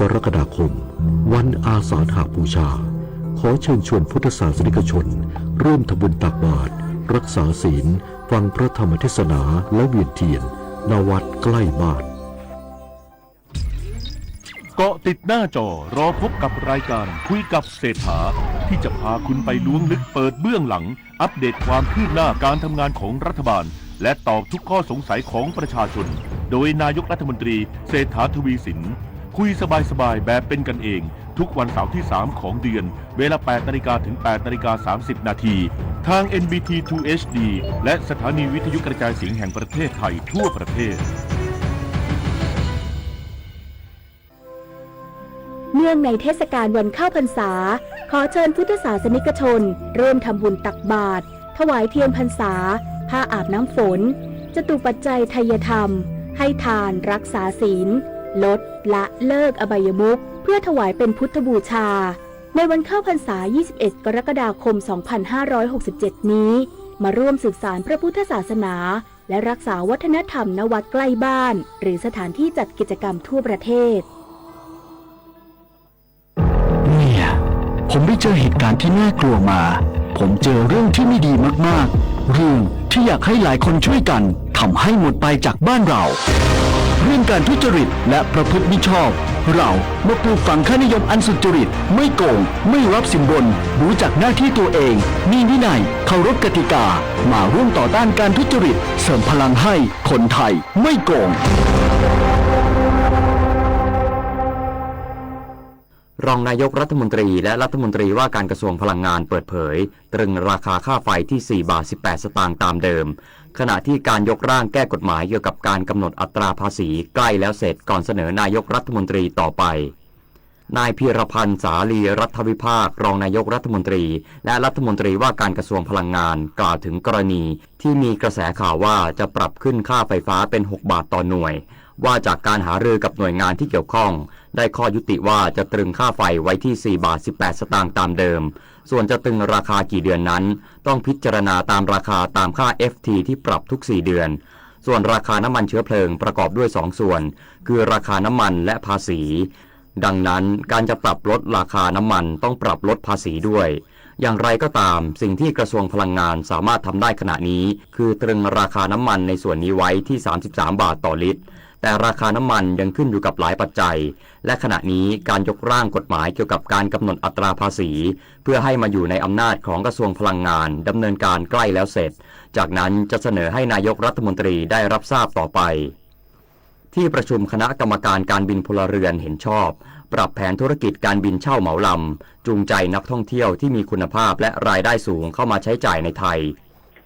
กรกฎาคมวันอาสาฬหบูชาขอเชิญชวนพุทธศาสนิกชนร่วมทำบุญตักบาตรรักษาศีลฟังพระธรรมเทศนาและเวียนเทียนณวัดใกล้บ้านเกาะติดหน้าจอรอพบกับรายการคุยกับเศรษฐาที่จะพาคุณไปล้วงลึกเปิดเบื้องหลังอัปเดตความคืบหน้าการทำงานของรัฐบาลและตอบทุกข้อสงสัยของประชาชนโดยนายกรัฐมนตรีเศรษฐาทวีสินคุยสบายๆแบบเป็นกันเองทุกวันเสาร์ที่3ของเดือนเวลา 8 นาฬิกาถึง 8 นาฬิกา 30 นาทีทาง NBT 2 HD และสถานีวิทยุกระจายเสียงแห่งประเทศไทยทั่วประเทศเนื่องในเทศกาลวันเข้าพรรษาขอเชิญพุทธศาสนิกชนร่วมทำบุญตักบาตรถวายเทียนพรรษาผ้าอาบน้ำฝนจตุปัจจัยไทยธรรมให้ทานรักษาศีลลดละเลิกอบายมุขเพื่อถวายเป็นพุทธบูชาในวันเข้าพรรษา 21 กรกฎาคม 2567 นี้มาร่วมสืบสานพระพุทธศาสนาและรักษาวัฒนธรรมณวัดใกล้บ้านหรือสถานที่จัดกิจกรรมทั่วประเทศเนี่ยผมไปเจอเหตุการณ์ที่น่ากลัวมาผมเจอเรื่องที่ไม่ดีมากๆเรื่องที่อยากให้หลายคนช่วยกันทำให้หมดไปจากบ้านเราเรื่องการทุจริตและประพฤติมิชอบเรามาปลูกฝังค่านิยมอันสุจริตไม่โกงไม่รับสินบนรู้จักหน้าที่ตัวเองมีวินัยเคารพกติกามาร่วมต่อต้านการทุจริตเสริมพลังให้คนไทยไม่โกงรองนายกรัฐมนตรีและรัฐมนตรีว่าการกระทรวงพลังงานเปิดเผยตรึงราคาค่าไฟที่4 บาท 18 สตางค์ตามเดิมขณะที่การยกร่างแก้กฎหมายเกี่ยวกับการกำหนดอัตราภาษีใกล้แล้วเสร็จก่อนเสนอนายกรัฐมนตรีต่อไปนายพีรพันธ์สาลีรัฐวิภาครองนายกรัฐมนตรีและรัฐมนตรีว่าการกระทรวงพลังงานกล่าวถึงกรณีที่มีกระแสข่าวว่าจะปรับขึ้นค่าไฟฟ้าเป็น6 บาทต่อหน่วยว่าจากการหารือกับหน่วยงานที่เกี่ยวข้องได้ข้อยุติว่าจะตรึงค่าไฟไว้ที่4 บาท 18 สตางค์ตามเดิมส่วนจะตรึงราคากี่เดือนนั้นต้องพิจารณาตามราคาตามค่า FT ที่ปรับทุก4 เดือนส่วนราคาน้ำมันเชื้อเพลิงประกอบด้วย2 ส่วนคือราคาน้ำมันและภาษีดังนั้นการจะปรับลดราคาน้ำมันต้องปรับลดภาษีด้วยอย่างไรก็ตามสิ่งที่กระทรวงพลังงานสามารถทำได้ขณะนี้คือตรึงราคาน้ำมันในส่วนนี้ไว้ที่33 บาทต่อลิตรแต่ราคาน้ำมันยังขึ้นอยู่กับหลายปัจจัยและขณะนี้การยกร่างกฎหมายเกี่ยวกับการกำหนดอัตราภาษีเพื่อให้มาอยู่ในอำนาจของกระทรวงพลังงานดำเนินการใกล้แล้วเสร็จจากนั้นจะเสนอให้นายกรัฐมนตรีได้รับทราบต่อไปที่ประชุมคณะกรรมการการบินพลเรือนเห็นชอบปรับแผนธุรกิจการบินเช่าเหมาลำจูงใจนักท่องเที่ยวที่มีคุณภาพและรายได้สูงเข้ามาใช้จ่ายในไทย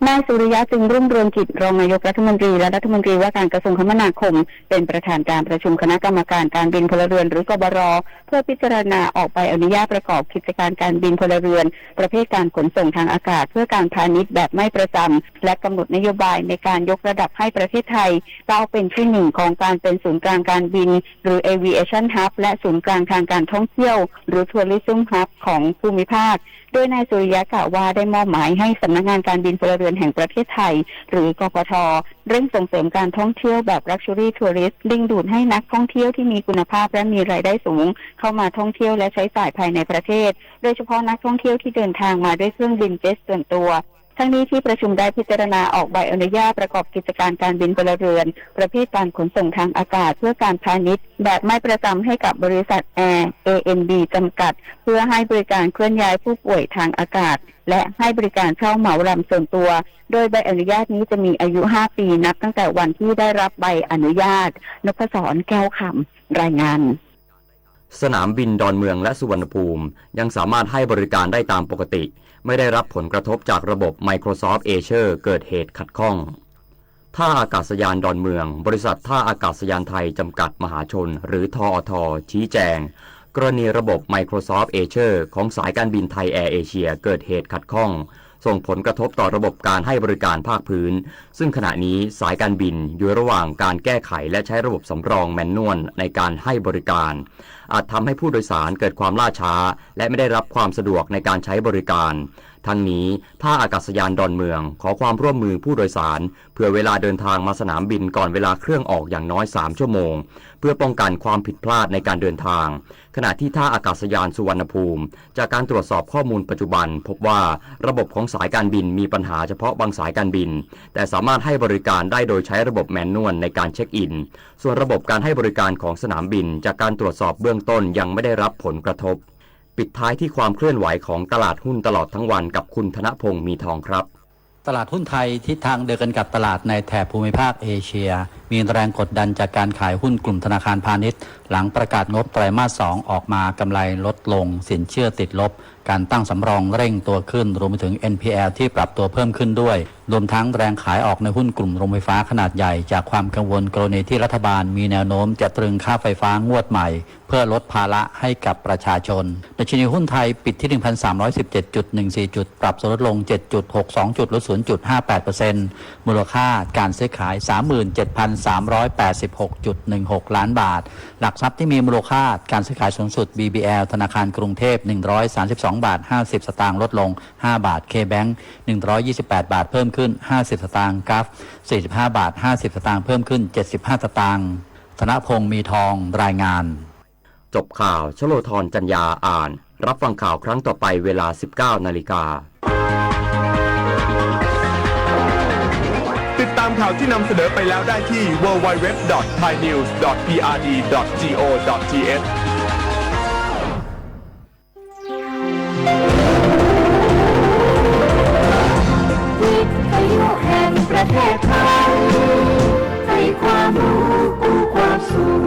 นายสุริยะจึงรุ่งเรืองกิจรองนายกรัฐมนตรีและรัฐมนตรีว่าการกระทรวงคมนาคมเป็นประธานการประชุมคณะกรรมการการบินพลเรือนหรือกบร.เพื่อพิจารณาออกใบอนุญาตประกอบกิจการการบินพลเรือนประเภทการขนส่งทางอากาศเพื่อการพาณิชย์แบบไม่ประจำและกำหนดนโยบายในการยกระดับให้ประเทศไทยก้าวเป็นที่1ของการเป็นศูนย์กลางการบินหรือ Aviation Hub และศูนย์กลางทางการท่องเที่ยวหรือ Tourism Hub ของภูมิภาคโดยนายสุริยะกล่าวว่าได้มอบหมายให้สำนักงานการบินพลเรือนแห่งประเทศไทยหรือกกท.เร่งส่งเสริมการท่องเที่ยวแบบ Luxury Tourist ดึงดูดให้นักท่องเที่ยวที่มีคุณภาพและมีรายได้สูงเข้ามาท่องเที่ยวและใช้จ่ายภายในประเทศโดยเฉพาะนักท่องเที่ยวที่เดินทางมาด้วยเครื่องบินเจ็ตส่วนตัวทั้งนี้ที่ประชุมได้พิจารณาออกใบอนุญาตประกอบกิจการการบินพลเรือนประเภทการขนส่งทางอากาศเพื่อการพาณิชย์แบบไม่ประจำให้กับบริษัท Air ANB จำกัดเพื่อให้บริการเคลื่อนย้ายผู้ป่วยทางอากาศและให้บริการเช่าเหมาลำส่วนตัวโดยใบอนุญาตนี้จะมีอายุ5 ปีนับตั้งแต่วันที่ได้รับใบอนุญาตนพศรแก้วคำรายงานสนามบินดอนเมืองและสุวรรณภูมิยังสามารถให้บริการได้ตามปกติไม่ได้รับผลกระทบจากระบบ Microsoft Azure เกิดเหตุขัดข้องท่าอากาศยานดอนเมืองบริษัทท่าอากาศยานไทยจำกัดมหาชนหรือทอทชี้แจงกรณีระบบ Microsoft Azure ของสายการบินไทยแอร์เอเชียเกิดเหตุขัดข้องส่งผลกระทบต่อระบบการให้บริการภาคพื้นซึ่งขณะนี้สายการบินอยู่ระหว่างการแก้ไขและใช้ระบบสำรองแมนนวลในการให้บริการอาจทำให้ผู้โดยสารเกิดความล่าช้าและไม่ได้รับความสะดวกในการใช้บริการทั้งนี้ท่าอากาศยานดอนเมืองขอความร่วมมือผู้โดยสารเพื่อเวลาเดินทางมาสนามบินก่อนเวลาเครื่องออกอย่างน้อย3 ชั่วโมง เพื่อป้องกันความผิดพลาดในการเดินทางขณะที่ท่าอากาศยานสุวรรณภูมิจากการตรวจสอบข้อมูลปัจจุบันพบว่าระบบของสายการบินมีปัญหาเฉพาะบางสายการบินแต่สามารถให้บริการได้โดยใช้ระบบแมนนวลในการเช็คอินส่วนระบบการให้บริการของสนามบินจากการตรวจสอบเบื้องต้นยังไม่ได้รับผลกระทบปิดท้ายที่ความเคลื่อนไหวของตลาดหุ้นตลอดทั้งวันกับคุณธนพงษ์มีทองครับตลาดหุ้นไทยทิศทางเดียวกันกับตลาดในแถบภูมิภาคเอเชียมีแรงกดดันจากการขายหุ้นกลุ่มธนาคารพาณิชย์หลังประกาศงบไตรมาส 2ออกมากำไรลดลงสินเชื่อติดลบการตั้งสำรองเร่งตัวขึ้นรวมไปถึง NPL ที่ปรับตัวเพิ่มขึ้นด้วยรวมทั้งแรงขายออกในหุ้นกลุ่มโรงไฟฟ้าขนาดใหญ่จากความกังวลกรณีที่รัฐบาลมีแนวโน้มจะตรึงค่าไฟฟ้างวดใหม่เพื่อลดภาระให้กับประชาชนดัชนีหุ้นไทยปิดที่ 1,317.14 จุดปรับลดลง 7.62 จุดลด 0.58% มูลค่าการซื้อขาย 37,386.16 ล้านบาทหลักทรัพย์ที่มีมูลค่าการซื้อขายสูงสุด BBL ธนาคารกรุงเทพ132 บาท 50 สตางค์ลดลง 5 บาท KBank 128 บาทเพิ่มขึ้น 50 สตางค์กัฟ45 บาท 50 สตางค์เพิ่มขึ้น 75 สตางค์ธนพงษ์มีทองรายงานจบข่าวชโลธรจัญญาอ่านรับฟังข่าวครั้งต่อไปเวลา 19 นาฬิกาติดตามข่าวที่นำเสนอไปแล้วได้ที่ www.thainews.prd.go.thวิทยุแห่งประเทศไทยให้ความรู้กู้ความสุข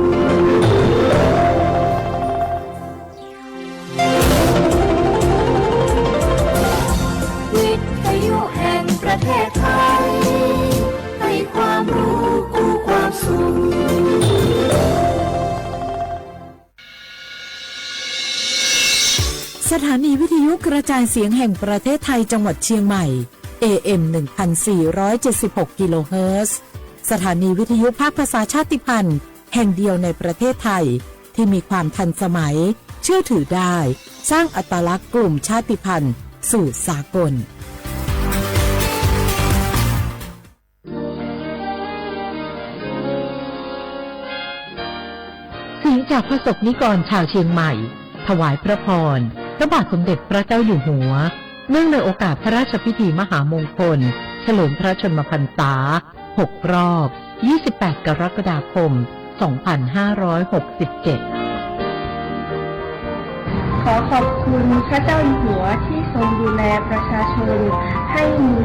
วิทยุแห่งประเทศไทยให้ความรู้กู้ความสุขสถานีวิทยุกระจายเสียงแห่งประเทศไทยจังหวัดเชียงใหม่ AM 1476 กิโลเฮิรตซ์สถานีวิทยุภาคภาษาชาติพันธุ์แห่งเดียวในประเทศไทยที่มีความทันสมัยเชื่อถือได้สร้างอัตลักษณ์กลุ่มชาติพันธุ์สู่สากลเสียงจากพระสงฆ์นิกรชาวเชียงใหม่ถวายพระพรพระบาทสมเด็จพระเจ้าอยู่หัวเนื่องในโอกาสพระราชพิธีมหามงคลเฉลิมพระชนมพรรษา6 รอบ 28 กรกฎาคม 2567 ขอขอบคุณพระเจ้าอยู่หัวที่ทรงดูแลประชาชนให้มี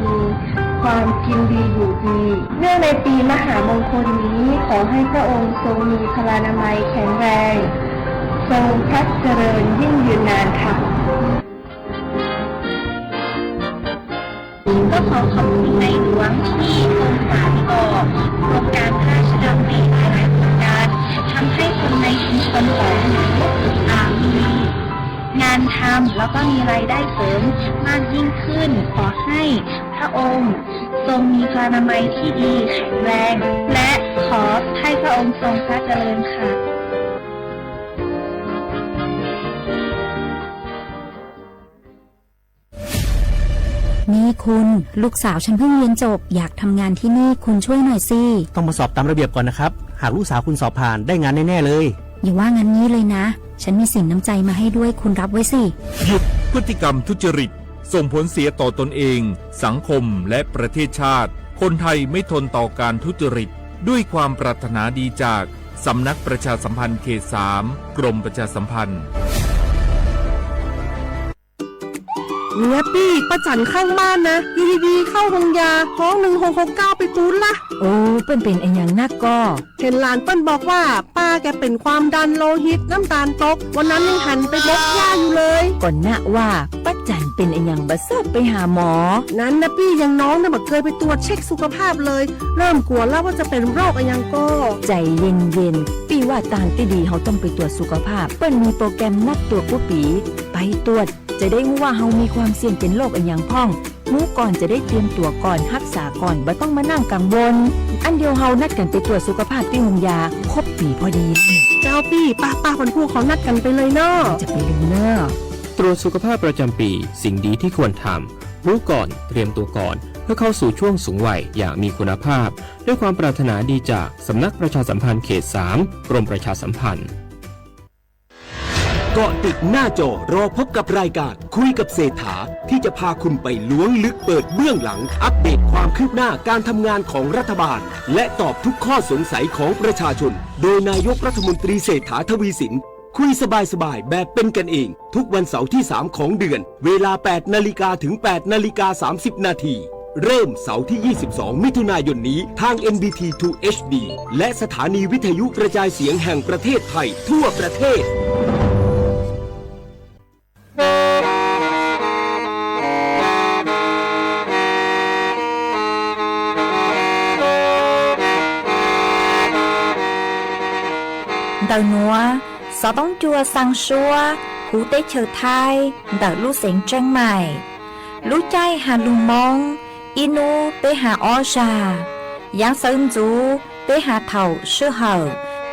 ความกินดีอยู่ดีเนื่องในปีมหามงคลนี้ขอให้พระองค์ทรงมีพลานามัยแข็งแรงทรงพระเจริญยิ่งยืนนานค่ะก็ขอขอบคุณในหลวงที่ทรงสานต่อโครงการพระราชดำริหลายๆโครงการทำให้คนในชุมชนของหนูมีงานทำแล้วก็มีรายได้เสริมมากยิ่งขึ้นขอให้พระองค์ทรงมีพลานามัยที่ดีแข็งแรงและขอให้พระองค์ทรงพระเจริญค่ะนี่คุณลูกสาวฉันเพิ่งเรียนจบอยากทำงานที่นี่คุณช่วยหน่อยสิต้องมาสอบตามระเบียบก่อนนะครับหากลูกสาวคุณสอบผ่านได้งานแน่ๆเลยอย่าว่างั้นนี้เลยนะฉันมีสินน้ำใจมาให้ด้วยคุณรับไว้สิหยุดพฤติกรรมทุจริตส่งผลเสียต่อตนเองสังคมและประเทศชาติคนไทยไม่ทนต่อการทุจริตด้วยความปรารถนาดีจากสำนักประชาสัมพันธ์เขต 3 กรมประชาสัมพันธ์เนี่ยปี้ป้าจันข้างบ้านนะอยู่ดีๆเข้าโรงยาท้อง1669ไปตูนละโอ้เป็นอันอย่างนักก็เห็นหลานเปิ้นบอกว่าป้าแกเป็นความดันโลหิตน้ำตาลตกวันนั้นยังหันไปลดยาอยู่เลยก่อนนะว่าป้าจันเป็นอันอย่างบัดเซิร์ไปหาหมอนั้นนะปี้ยังน้องเนี่ยบ่เคยไปตรวจเช็คสุขภาพเลยเริ่มกลัวแล้วว่าจะเป็นโรคอันอย่างก็ใจเย็นๆปี้ว่าต่างที่ดีเขาต้องไปตรวจสุขภาพเปิ้นมีโปรแกรมนัดตรวจกุปีไปตรวจจะได้รู้ว่าเฮามีความเสี่ยงเป็นโรคอันอย่างพ่องรู้ก่อนจะได้เตรียมตัวก่อนรักษาก่อนบ่ต้องมานั่งกังวลอันเดียวเฮานัดกันไปตรวจสุขภาพที่โรงยาครบปีพอดีเจ้าปี้ป้าคนพวกเขานัดกันไปเลยเนาะจะไปลืมเนาะตรวจสุขภาพประจำปีสิ่งดีที่ควรทำรู้ก่อนเตรียมตัวก่อน พื่อเข้าสู่ช่วงสูงวัยอย่างมีคุณภาพด้วยความปรารถนาดีจากสำนักประชาสัมพันธ์เขต 3 กรมประชาสัมพันธ์เกาะติดหน้าจอรอพบกับรายการคุยกับเศรษฐาที่จะพาคุณไปล้วงลึกเปิดเบื้องหลังอัปเดตความคืบหน้าการทำงานของรัฐบาลและตอบทุกข้อสงสัยของประชาชนโดยนายกรัฐมนตรีเศรษฐาทวีสินคุยสบายๆแบบเป็นกันเองทุกวันเสาร์ที่ 3 ของเดือนเวลา 8 นาฬิกาถึง 8 นาฬิกา 30 นาทีเริ่มเสาร์ที่ 22 มิถุนายนนี้ทาง NBT 2 HD และสถานีวิทยุกระจายเสียงแห่งประเทศไทยทั่วประเทศĐầu núa, gió bóng chua sang xua, hú tế chờ thai, đỡ lũ xén trăng mải. Lũ chay hà lù mong, inu bế hà o trà. Giáng sơn chú, bế hà thầu sư hở,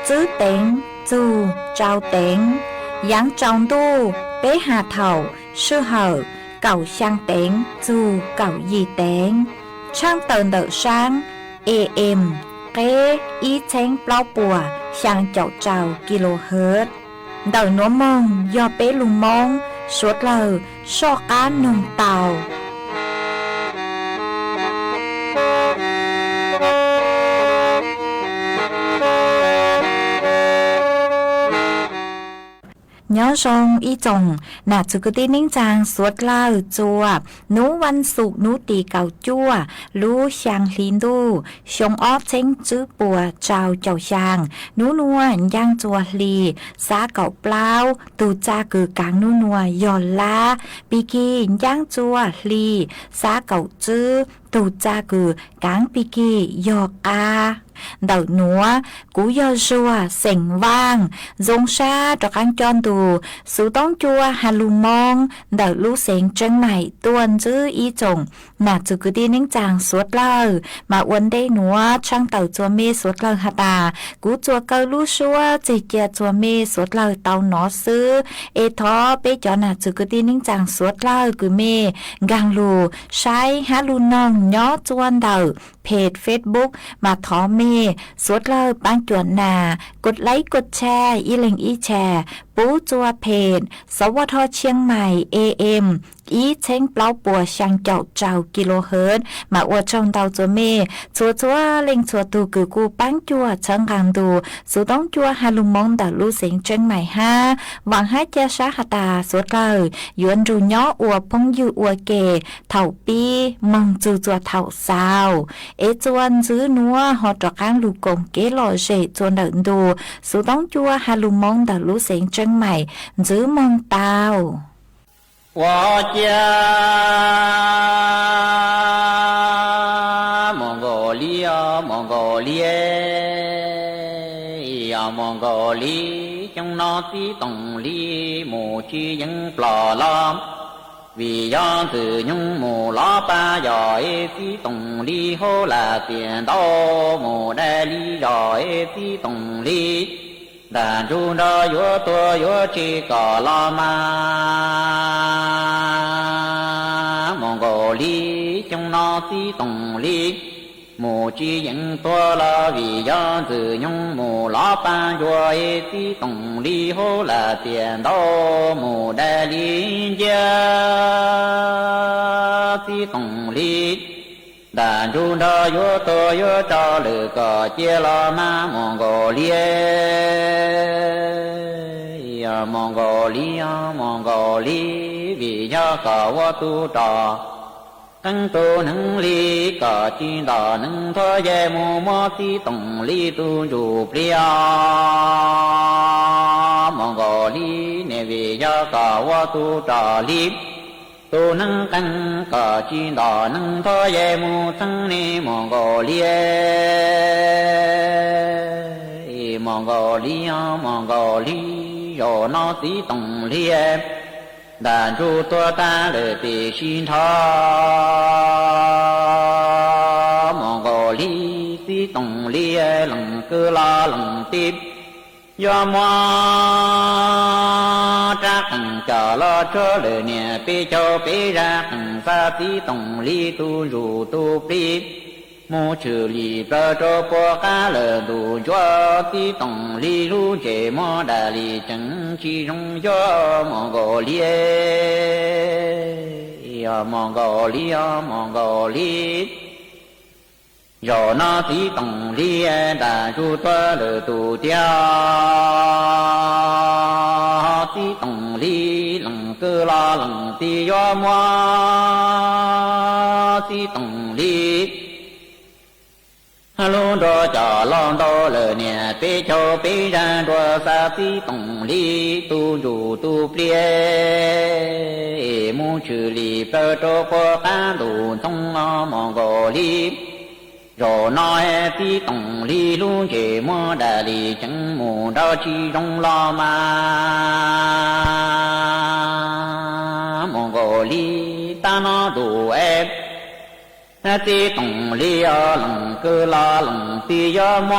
chữ tính, chú, trao tính. Giáng trọng tu, bế hà thầu sư hở, cầu sang tính, chú, cầu gì tính. Trang tờn đỡ sáng, AM, kế, ý chánh bao bùa, sang chậu trào kHz. Đầu núa mong do bế lùng mong, suốt lờ, so cá nông tàu. Nhớ rong y chồng nà chú cứ tí nính chàng suốt lờ chùa nú văn sụp nú tì cầu chua lú sang lín đu xong óp chênh chữ bùa trào chào sang nú nua giang chùa lì xá cậu plau tù cha cử cáng nú nua giò la bì kỳ giang chùa lì xá cậu chữ tù cha cử cáng bì kỳ giò a đầu núa cú do rùa sành vang dông xa cho căng tròn tù sú tông chua hà lù mong đầu lũ sành chân mày tuần chữ y chồng nà chú cứ đi nính chàng suốt lờ mà uốn đây núa trang tàu chua mê suốt lờ hà tà cú chua cơ lũ xua chỉ kia chua mê suốt lờ tàu nó sư ê thó bê cho nà chú cứ đi nính chàng suốt lờ cứ mê gang lù sai hà lù nong nhó chuan đầuเพจ Facebook มาท้อเมสวดเลิกบางจวนนากดไลค์กดแชร์อีเล็งอีแชร์ปูจัวเพจสวทเชียงใหม่ AM อีเช้งเปล่าปัวช่างเจ้าเจ้ากิโลเฮิรตซ์มาอวดช่องเตาจัวเมชัวเล็งชัวตูกือกูปังจัวเชิงกางดูสูต้องจัวฮาลุมงดาลูเสียงเชียงใหม่ห้าหวังให้เจ้าชาหตาสวดเลยยวนรูย่ออวพงยูอวเกเถ่าปีมงจูจัวเถ่าสาวเอจวนซื้อนัวหอจอกางลูกงเกลอเจจวนเดินดูสูต้องจัวฮาลุมงดาลูเสียงเชียงใหม่ซื้อมงเตา我家蒙古里呀，蒙古里呀，蒙古里，将那的东里母鸡迎不拉，为养子用母老板呀，的东里后来变到母那里呀，的东里。但住着越多越这个老妈，蒙古里将那的东里，母鸡赢多了，为养子用母老板越的东里后来变到母的邻家的东里。但住着越多越找了个接了嘛蒙古里呀，蒙古里呀，蒙古里，为呀个我都找，更多能力个知道能拖也默默的动力都入不了，蒙古里那为呀个我都找力。都能跟个知道能拖也木曾的蒙古里，蒙古里呀，蒙古里有那的东里，但住多大了的心肠，蒙古里的东里冷个啦冷的，要么扎 tầng chờ lo cho lời nè bê cho bê ra tầng xa tí tổng lý tu rủ tu bê mô trừ lì bơ cho bó cá lờ đủ cho tí tổng lý lu chế mô đà lì chẳng chi rung cho mô gồ lì rồi nó tí tổng lý đà ru toa lờ tù tia tí tổng lý lằng cơ la lằng tí yo mua tí tổng lý hello đó cho lon đó lờ nè bê cho bê ra đó sa tí tổng lý tu dù tu plie mu trừ lì bơ cho qua cá đủ trong mong gò lý rồi nói tí tổng lý luôn chế mua đà lì chẳng mù đó chi trong lo mà mong gò lý ta nó đủ em tí tổng lý lòng cơ la lòng tí yo mua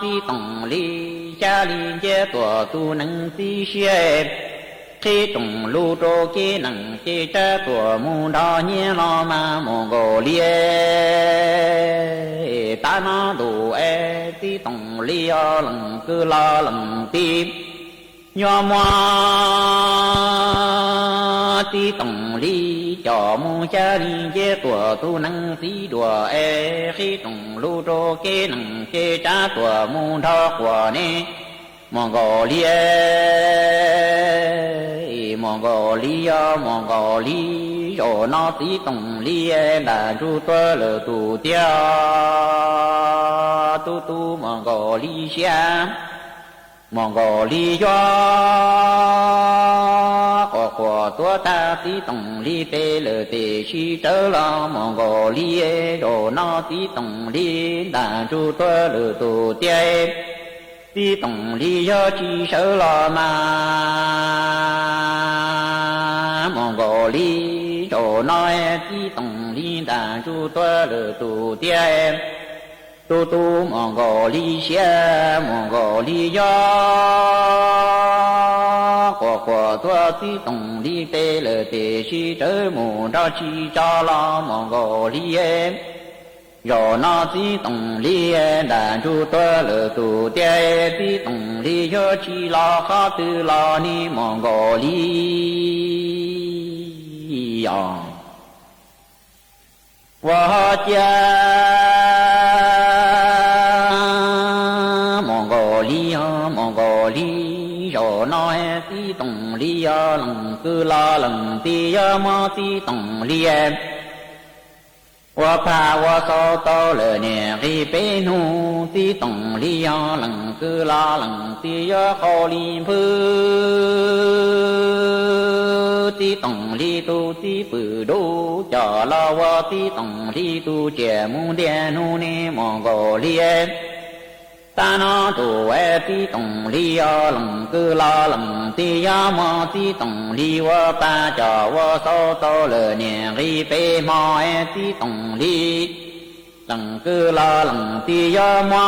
tí tổng lý cha lý chế tổ tu nâng tí xếp khi tổng lưu trô kế nặng chế cha tổ mù đo nhé lo mà mồ gồ lia ta nó đủ e tí tổng lý lòng cơ la lòng tí nho mua tí tổng lý cho mu cha đi chế tuổi tu năng tí đùa e khi tổng lưu trô kế nặng chế cha tuổi mu đo của nè mong gò lý rồi nó tí tổng lý là ru toa lờ tù tia tu tu mong gò lý xa mong gò lý do của tua ta tí tổng lý tê lờ tê chi trở lo mong gò lý rồi nó tí tổng lý là ru toa lờ tù tia tí tổng lý do chi sở lo mà mong gò lý rồi nói tí tổng lý đã ru toa lờ tù tia em tu tu mong gò lý xe mong gò lý do của tua tí tổng lý tê lờ tê chi trở mù ra chi cho lo mong gò lý em rồi nó tí tổng lý đã ru toa lờ tù tia tí tổng lý do chi lo khó tư lo ni mong gò lý wa cha mong gò lý rồi nói tí tổng lý lòng cứ lo lòng tí mơ tí tổng lý em wa pa wa so to le nè ri pe nu ti tổng li yo lằng cứ la lằng ti yo kho li phư ti tổng li tu ti bự đô cho la wa ti tổng li tu che mu đe nu nè mong gò li em ta nó tu e ti tổng li yo lằng cứ la lằng ti yo mo ti tổng li wa pa cho wa so to le nè ri pe mo e ti tổng li lằng cứ la lằng ti yo mo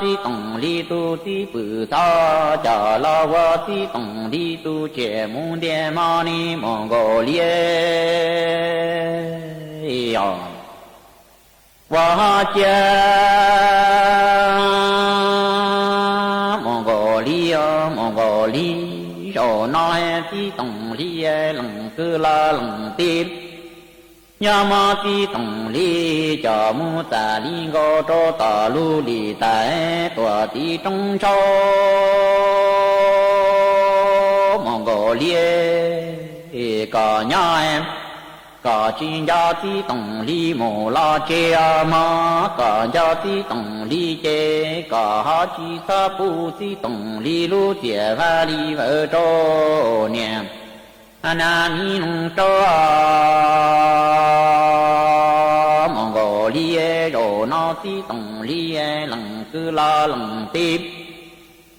ti tổng li tu ti bự to cho la wa ti tổng li tu che mu de mo ni mong gò li yo wa cha mong gò lý rồi nói tí tổng lý lằng cứ la lằng tim nhớ mơ tí tổng lý cho mu ta lý gò trô tà lu lì tại tòa tí trong châu mong gò lý có nhớ em có chi gia tí tổng lý mồ la chê ma có gia tí tổng lý chê có ha chi sa pu tí tổng lý lu chê va lý vợ trô niệm na ni nung trô mong gò lý rồi nó tí tổng lý lằng cứ la lằng tim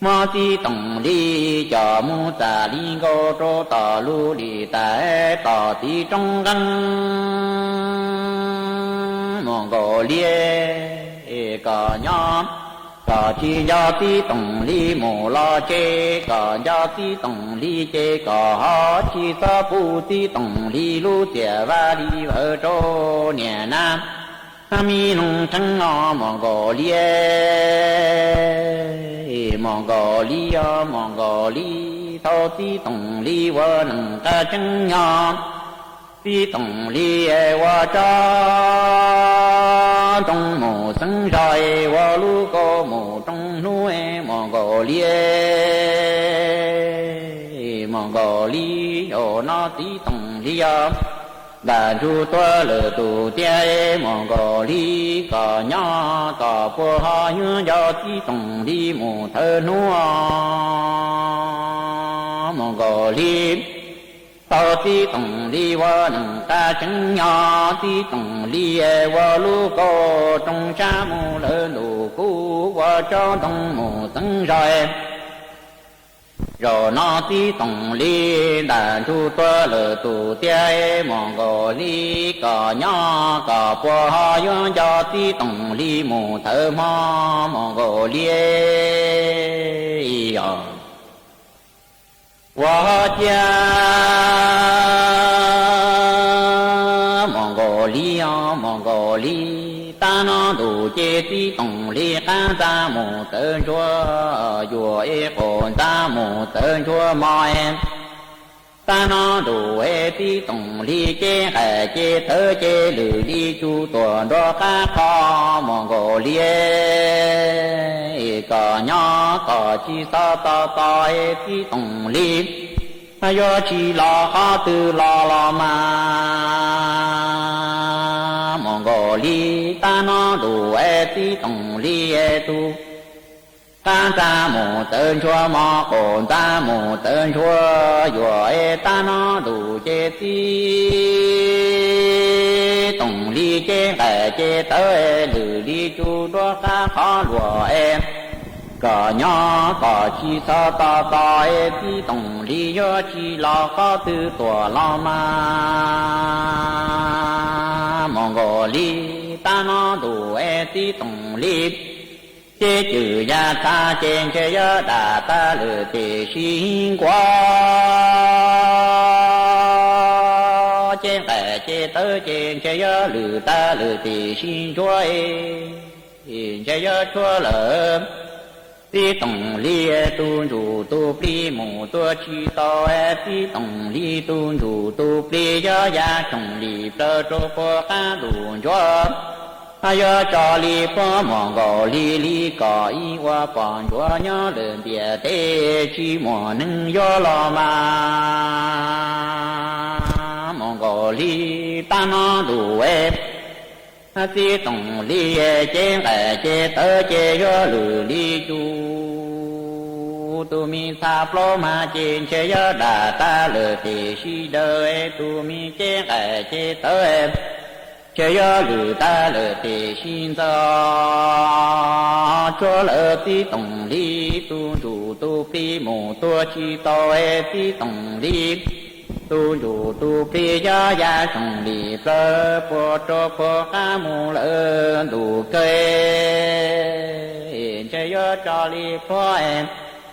ma ti tổng đi cho mu ta đi go trô tà lu đi tại tà ti trong găng mong gò lia cả nhóm cả chi gia ti tổng lý mô la chế cả gia ti tổng lý chế cả ha chi sa pu ti tổng lý lu chế va lý vợ trô nhẹ nam mi nung trăng ngọ Mongolia thao ti tổng lý vợ nâng ta trăng nhọ ti tổng lý wa cha trong mồ sân dài wa lu có mồ trong núi Mongolia ở nó tí tổng lý đàn chu tua lờ tu tia Mongolia cả nhỏ cả po ha như giao tí tổng lý mồ thơ núi Mongolia tao ti tổng lý wa nâng ta chân nhỏ ti tổng lý wa lu có trong cha mù lỡ đủ cú wa cho tổng mù tấn rồi rồi nó ti tổng lý đàn chu tua lỡ tu tia Mongolia cả nhỏ cả po ha yon cho ti tổng lý mù thơ ma Mongolia wa cha Mongolia ta nó đủ chế tí tổng lý ta ta mù tên chúa dùa ế khổn ta mù tên chúa mò em ta nó đủ ế tí tổng lý chế hệ chế thơ chế lử đi chú tuần đó cá kho Mongolia cả nhỏ cả chi sa ta ta ế tí tổng lý yo chi la ha tu la ma Mongolia ta nó đủ ti tổng lý tu ta ta mù tên chúa ma còn ta mù tên chúa yo ta nó đủ chế ti tổng lý chế hệ chế tới lử đi chu đó ta khó lùa em cả nhỏ cả chi sa ta ta ti tổng lý yo chi la ha tu tua la ma Mongolia ta nó đủ ti tổng lý chế trừ gia ta trên chế yo đà ta lử tề sinh quá chế hệ chế tới trên chế yo lử ta lử tề sinh chúa chế yo chúa lỡ ti tổng lý tu chủ tu pli mù tu chi to ti tổng lý tu chủ tu pli do gia trọng lý tơ trô po ca đủ cho yo cho lý po Mongolia lý có y wa còn cho nhớ đơn địa tế chi mò nâng yo lo ma Mongolia ta nó đủ ti tổng lý chế hệ chế tơ chế yo lử lý chu tu mi sa plo ma trên chế yo đà ta lử tề si đơ tu mi chế hệ chế tơ chế yo lử ta lử tề sin do cho lử ti tổng lý tu chủ tu phi mù tu chi to ti tổng lý tu chủ tu phi gia gia trọng lý phơ po cho po ca mù lỡ đủ cây chơi yo cho lý po em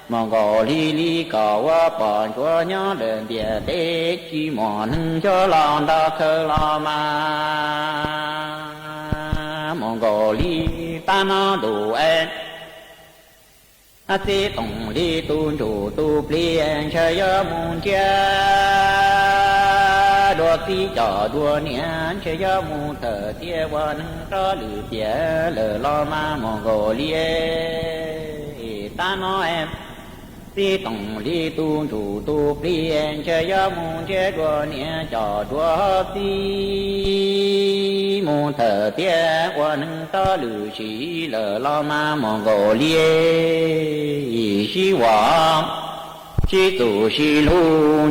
Mongolia lý có wa bọn chúa nhớ đơn địa tế chi mò nâng cho lòng đa khơ lo ma Mongolia ta nó đủ em ti tổng lý tu chủ tu pli chơi yo môn cha đua ti trò đua niên chơi yo môn thờ tia wa nâng cho lử tia lờ lo ma Mongolia ta nó em ti tổng lý tu chủ tu pli chơi yo môn chơi đua niên trò đua ti môn thờ tia wa nâng cho lử chỉ lờ lo ma Mongolia si wa chi tu si lu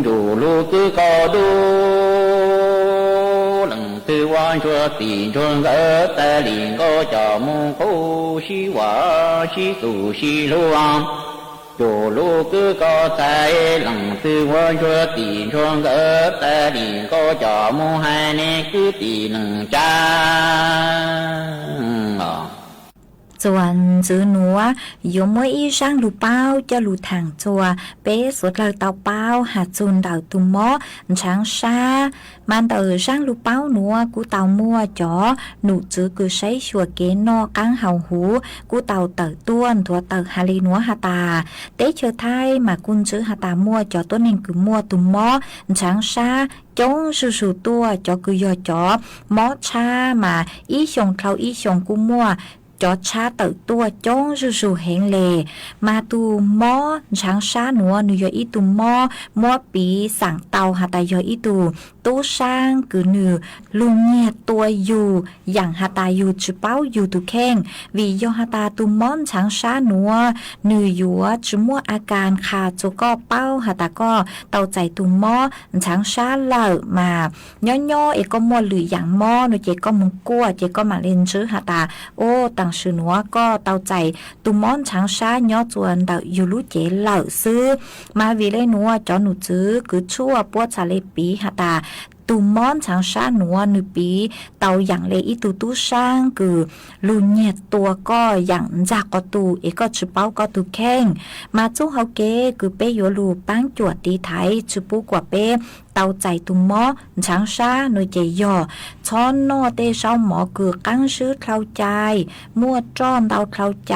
du lu cứ có du lần tư quan chúa tiền chuông ở ta liền có cho môn khu si wa si tu si lu du lu cứ có sai lần tư quan chúa tiền chuông ở ta liền có cho môn hai nè cứ tiền cha ส่วนจื้อหนัวอยู่มวยอีช่างลูเป้าจะลูถังจัวเป๊สวดเลยเตาเป้าหาจุนเตาตุมอช้างชามันเตอช่างลูเป้าหนัวกูเตามัวจ๋อหนูจื้อคือใช้ชัวเกนอกังเห่าหูกูเตาเตอต้วนตัวเตอฮาลีหนัวหาตาเตเชอไทยมากุนจื้อหาตามัวจ๋อตัวเองคือมัวตุมอช้างชาจงสู่ตัวจ๋อคือยอจ๋อมอชามาอีชงเขาอีชงกูมัวจอดชาเติตัวจงสู่เฮงเลมาตูมอช้างชาหนัวหนูยออีตูมอมัวปีสั่งเตาหาตายออีตูตู้ช่างกือหนูลุงเงียตัวอยู่อย่างหาตาอยู่จุเป้าอยู่ตุแข้งวิยอหาตาตูมอนช้างชาหนัวหนูยัวจุมัวอาการขาดจุก็เป้าหาตาก็เตาใจตูมอช้างชาเหล่ามาย่อเอก็มัวหรืออย่างมอหนูเจก็มุงกัวเจก็มาเล่นชื่อหาตาโอ้ต่างชื่อหนัวก็เตาใจตูมอนช้างชาย่อจวนเตาอยู่รู้เจเหล่าซื้อมาวิเลนัวจอหนูจื้อคือชั่วปวดชาเลปีหาตาตูมอนช้างชาหนัวหนูปีเตาอย่างเลอีตูตู้ช่างคือลุนเนียตัวก็อย่างจากก็ตูเอก็ชุเป้าก็ตูแข้งมาจู้เฮาเกคือเปโยลูปังจวดตีไทยชุปูกว่าเปเตาใจตุมอช้างชาหนูเจยอช้อนนอเตเศร้าหมอคือกั้งซื้อเข้าใจมั่วจ้อนเตาเข้าใจ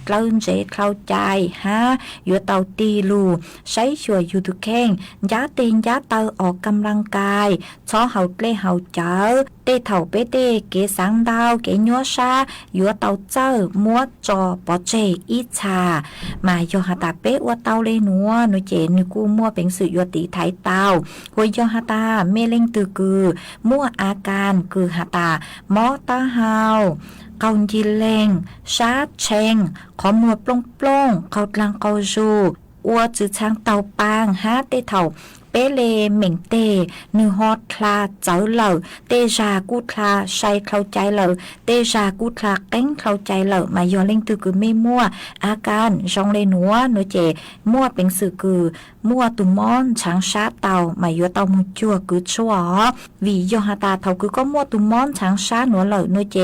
เตินเจเข้าใจฮะอยู่เตาตีลูใช้ช่วยอยู่ตุแข้งย้าเตนย้าเตาออกกำลังกายช้อเฮาเล่เฮาเจอเตเถ่าเปเตเกสังดาวเกยัวชาอยู่เตาเจอมัวจอปอเจอีชามาโยหาตาเปว่าเตาเลนัวหนูเจนึกูมัวเป็นสื่อโยติไทยเตายอหาตาเมเล็งตือคือมั่วอาการคือหาตามอตาเฮาเกาจีเลงชาเชงขอมัวปล้งเขาลังเกาจูอัวจือช้างเตาปางฮาเตเถ่าเปเลเหม่งเตนือฮอดคลาเจ้าเหล่าเตจากูคลาใช้เข้าใจเหล่าเตจากูคลาแก้งเข้าใจเหล่ามายอเล่งตือคือไม่มั่วอาการจองเลนัวหนูเจมั่วเป็นสื่อคือมั่วตุมอนช้างชาเตามายอเตามุจัวคือชัววียอหาตาเท่าคือก็มั่วตุมอนช้างชาหนูเหล่าหนูเจ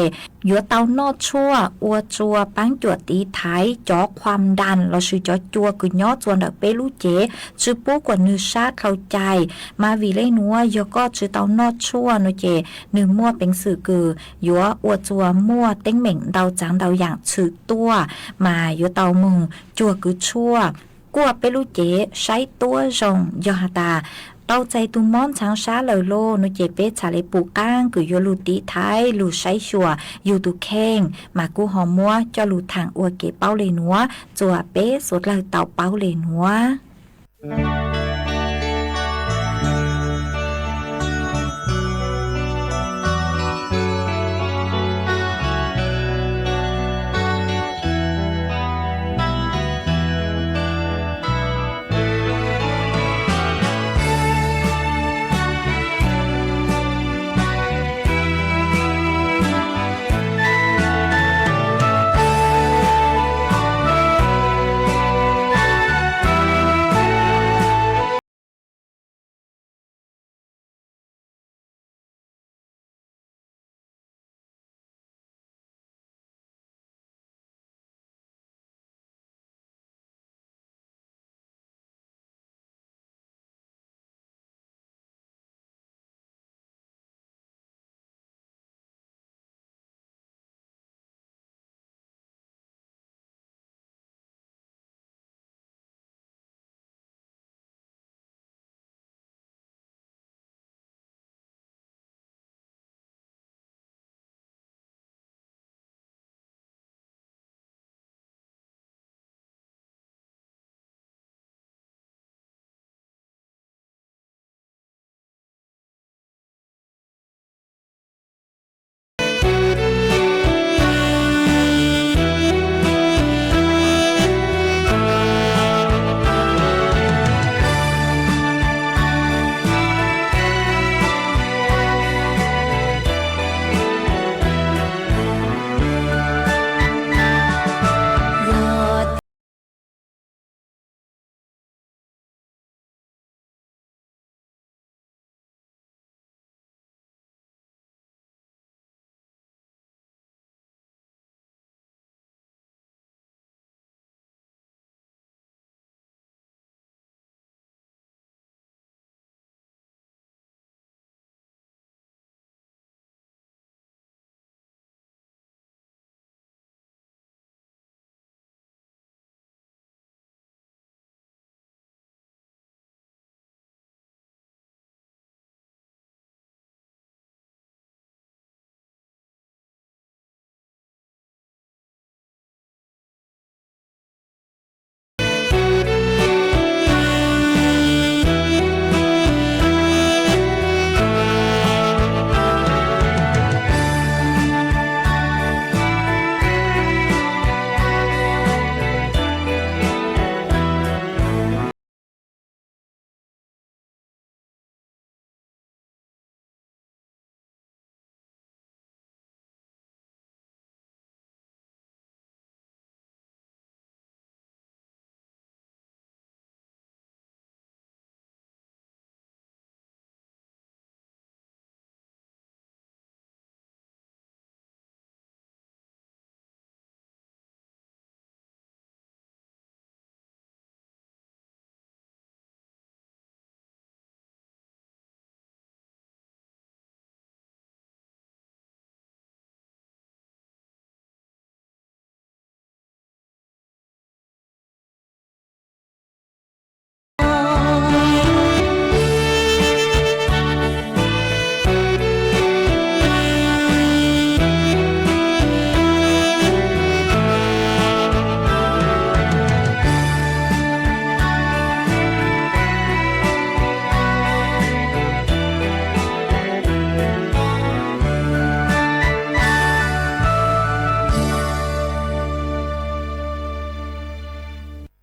ยัวเตานอดชั่วอัวจัวปังจวดตีไทยจ่อความดันเราชื่อจ่อจัวคือย่อจวนเดเปลูเจชื่อปูกว่านือชาเข้าใจมาวีเลยนัวยอก็ชื่อเตานอดชั่วหนูเจนือมั่วเป็นสื่อคือยัวอัวจัวมั่วเต็งเหม่งเดาจางเดาอย่างชื่อตัวมายัวเตามุงจัวคือชั่วกัวเปลูเจใช้ตัวจงยอหาตาเตาใจตุมอนช้างชาเลโลนุเจเปชาเลปูก้างคือโยลูตีไทยลูใช้ชัวอยู่ตุแข้งมากูหอมัวจอลูทางอัวเกเป้าเลนัวจัวเปสดเลยเตาเป้าเลนัว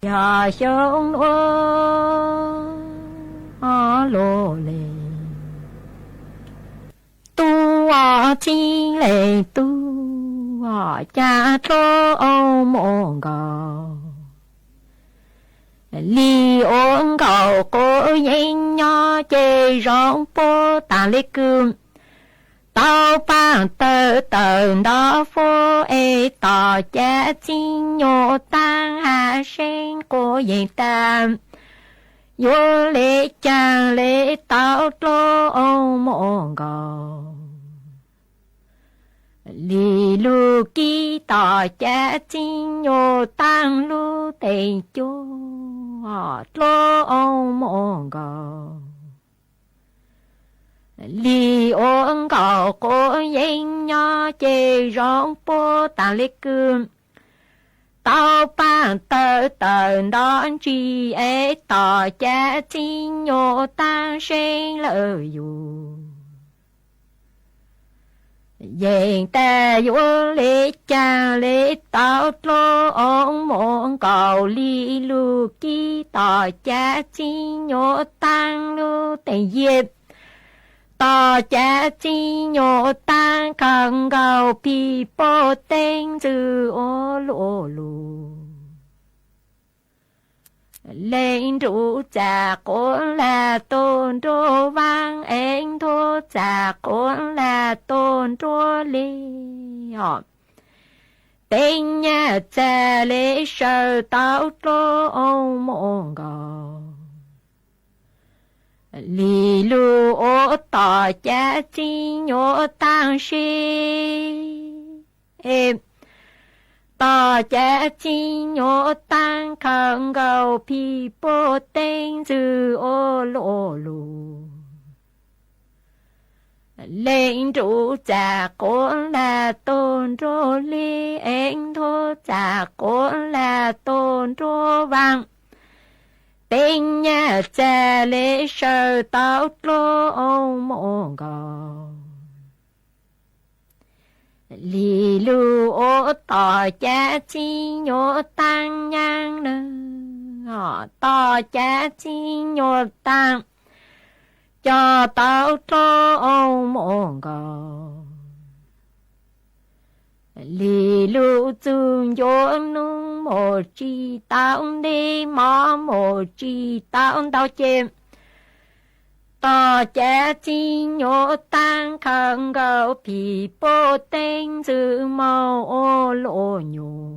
家乡我落泪，多情泪多家中梦高。离岸高歌音呀，街上播打哩歌，到班的等到佛哎，大家今有当还生过一单，有哩讲哩到中梦高。离路给大家今有当路得救。中梦高，离岸高歌音呀，街上播打哩歌，到班的等到去哎，大家今有当生了哟。人的有哩讲哩到中梦高里路给大家今有当路的业，大家今有当康高皮包登子我落路。lên trụ già con là tôn trô vang anh thô già con là tôn trô li tên nhà già lễ sở tao trô ông mong gò lì lù ô tỏ cha chi nhô tăng si em tỏ cha chi nhô tăng khẳng gầu pi bố tên dư ô lô lù lên trụ già con là tôn rô li anh thô già con là tôn rô vang tên nhà già lễ sở tao trô ông mong gò lì lù ô tỏ cha chi nhô tăng nhang nơ tỏ cha chi nhô tăng cho tao trô ông mong gò lì lù chung vô nung một chi tao đi mò một chi tao tao chêm tỏ cha chi nhô tăng khẳng gạo phì bố tên dư màu ô lộ nhô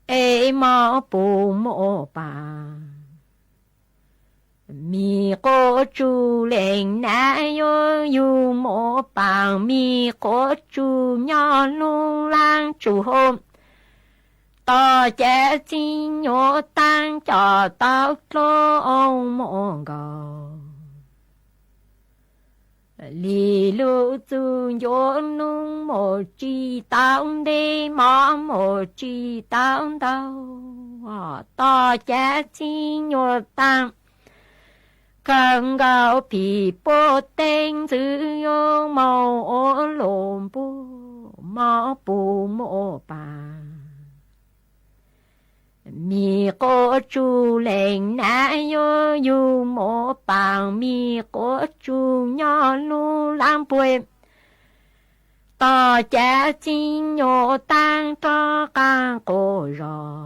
ê mò bù mô bà mi cô chú lên nà yo yu mô bằng mi cô chú nhỏ lung lang chú hôm tỏ cha chi nhô tăng cho tao trô ông mong gò lì lù chung vô nung một chi tao đi mò một chi tao tao tỏ cha chi nhô tăng khẳng gạo phì bố tên dư yo màu ô lộn bố mò bù mô bà mi cô chú lên nà yo yu mô bằng mi cô chú nhỏ lu lang bùi tỏ cha chi nhô tăng cho càng cô rò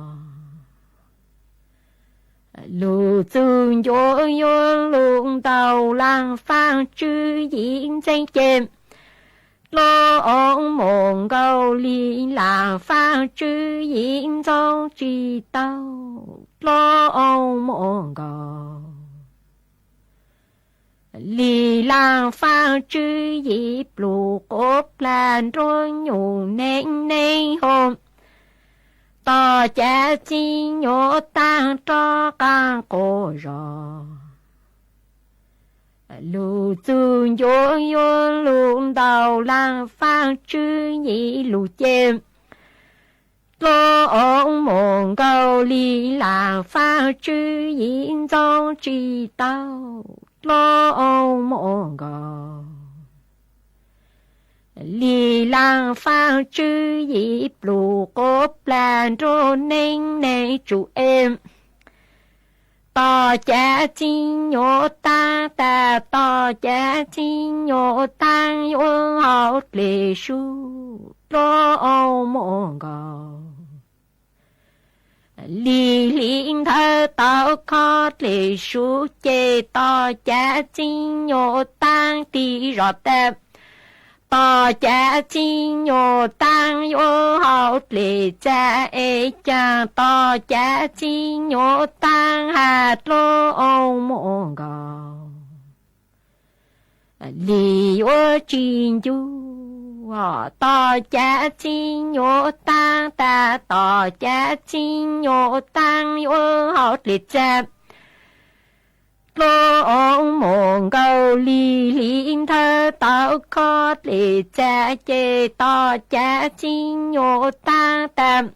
lù chung yo yo lung tàu lang phang chư yin danh chêm lo ông mong gạo li lang phang chư yin trong chi tao lo ông mong gạo li lang phang chư yi blu cốp lan rồi nhủ nên nên hôm tỏ cha chi nhô tăng cho càng cô rò lù chung yo yo lung tàu lang phang chư yi lù chêm lo ông mong gạo li lang phang chư yin trong chi tao lo ông mong gạo lì lang phang chư dĩ bù cốp làn rô ninh này chủ em tò cha chi nhô ta ta tò cha chi nhô tăng yêu hậu lì su lô ô mô gò lì linh thơ tao khó lì su chê tò cha chi nhô tăng tì rõ tẹp tò cha chi nhô tăng yêu hậu lì cha ê chàng tò cha chi nhô tăng hạt lô ô mô gò lì ô chín chú tò cha chi nhô tăng ta tò cha chi nhô tăng yêu hậu lì cha lô ông mộng cầu lì linh thơ tao khó lì cha chê tò cha chi nhô tăng tạm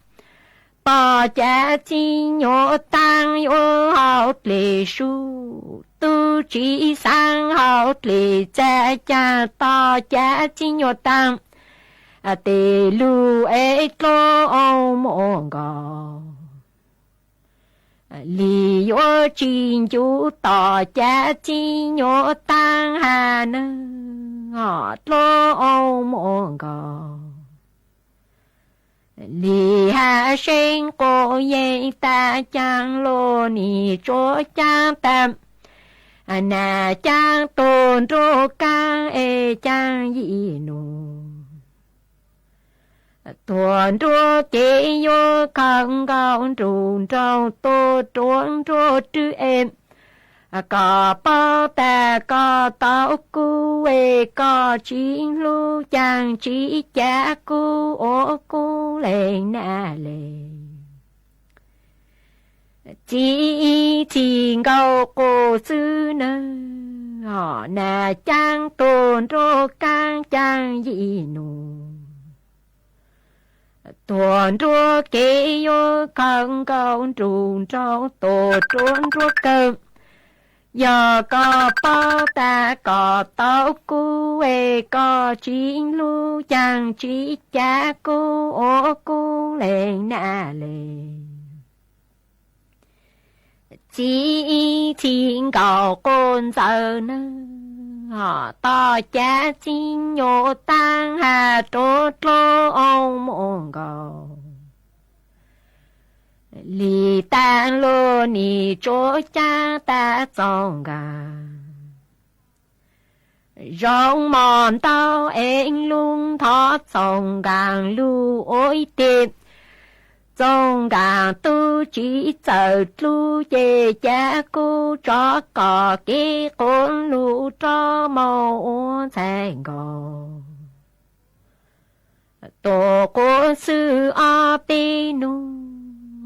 tò cha chi nhô tăng yêu hậu lì su tu chỉ sang hậu lì cha cha tò cha chi nhô tăng tê lu ê lô ông mộng cầu lì ô chín chú tò cha chi nhô tăng hà nơ ngọt lô ô mô gò lì hà sinh cô yên ta chang lô nì chô chang tâm nà chang tôn rô cang ê chang yi nô tuần rô kế vô khăn gạo trùn trong tô truông rô trư em có bao ta có tao cu ê có chín lu chàng chỉ cha cu ô cu lệ na lệ chỉ trình gạo cô sư nơ họ nà chang tôn rô cang chang yi nụ tuần rô kế vô khăn gạo trùn trong tô truông rô cơm giờ có bao ta có tao cu ê có chín lu chàng chỉ cha cu ô cu lệ na lệ chỉ trình gạo côn giờ nơ họ to cha chín nhô tăng hà trốt lô ông môn gạo lì tan lô nì chỗ cha ta dòng gà rong mòn tao anh lung thoát dòng gàng lưu ôi tiệp dòng gàng tu chỉ sợ lưu chê cha cô cho cỏ kê con lưu cho màu ôn thành gò tổ cô sư ở bên nụ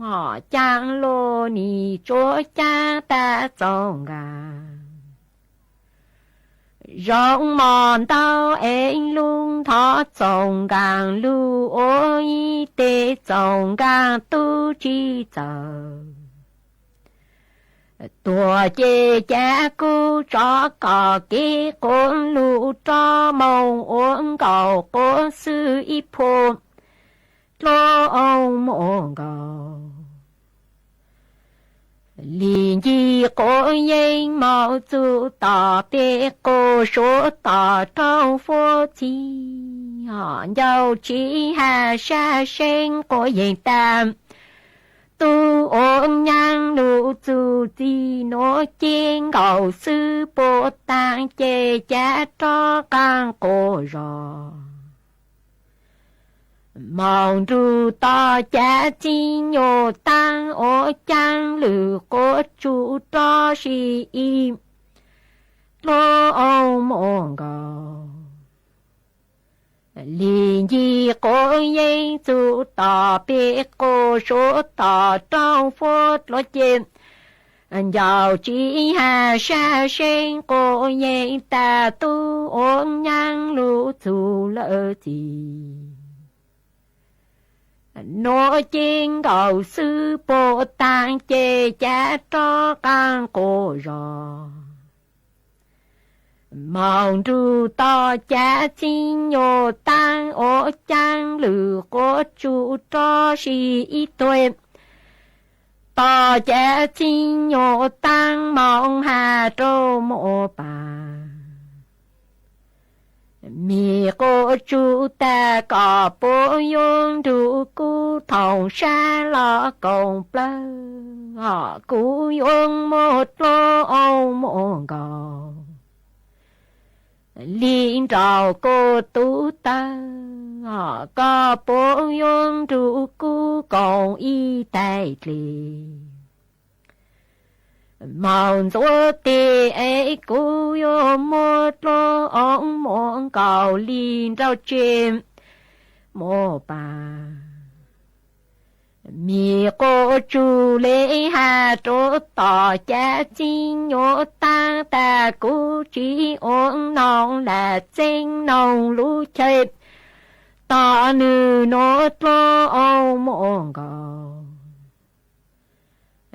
họ chang lô nì chỗ cha ta dòng gà rong mòn tao anh lung thoát dòng gàng lưu ôi tê dòng gàng tu chi giờ tua chê cha cô cho cỏ kê con lưu cho mong uống cầu cô sư y phô lô ông mong cầu liền gì cô yên mạo dù tỏ bê cô số tỏ trong phố chi họ nhau chỉ hà sa sen cô yên tam tu ôn nhang lụ dù gì nó chiên cầu sư bồ tát chê cha cho càng cô rồi mong ru to cha chi nhô tăng ô chang lử cô chú cho si im lô ô mong gò liền gì cô yên chú tỏ bê cô số tỏ trong phố lo chêm giàu chỉ hà sa sen cô yên ta tu ôn nhang lụ dù lỡ gì nô chiên cầu sư bồ tát chê cha cho càng cô rò mong du to cha chính nhô tăng ô chang lử cô chú cho si y tuệ to cha chính nhô tăng mong hà trô mô bà mi cô chú ta có bố yung đủ cú thòng xa lo công plơ họ cú yung một lô ô mô gò liên trào cô tú ta họ có bố yung đủ cú công y tài lì mong chúa tì ấy cú yo một lô ông mong cầu liên rau chim mô bà mi cô chú lễ hà trô tỏ cha chính nhô tăng ta cú chỉ ôn nong là chính nong lũ chơi tỏ nữ nốt lô ông mong cầu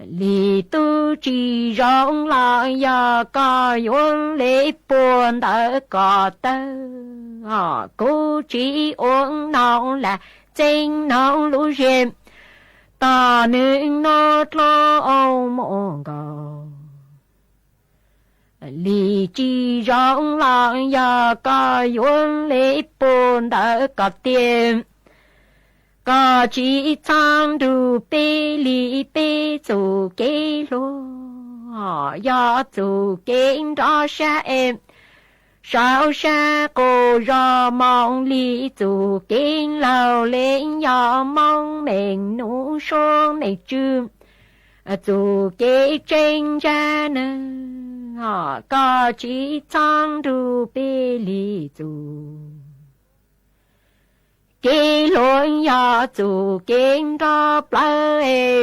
lý tu chỉ rong lại ya ca yon lễ buồn đã có tơ họ cố chỉ uống nong là chính nong lũ riêng ta nên nốt lo ông mong cầu lý chỉ rong lại ya ca yon lễ buồn đã có tiền có chỉ sang đủ bê lý bê chủ kế lô họ ya chủ kế đó xa em sao xa cô ra mong lý chủ kế lâu lên ya mong mình nụ xuống mình chư chủ kế tranh ra nè họ có chỉ sang đủ bê lý chủ kê lối ya chủ kiến ra plơ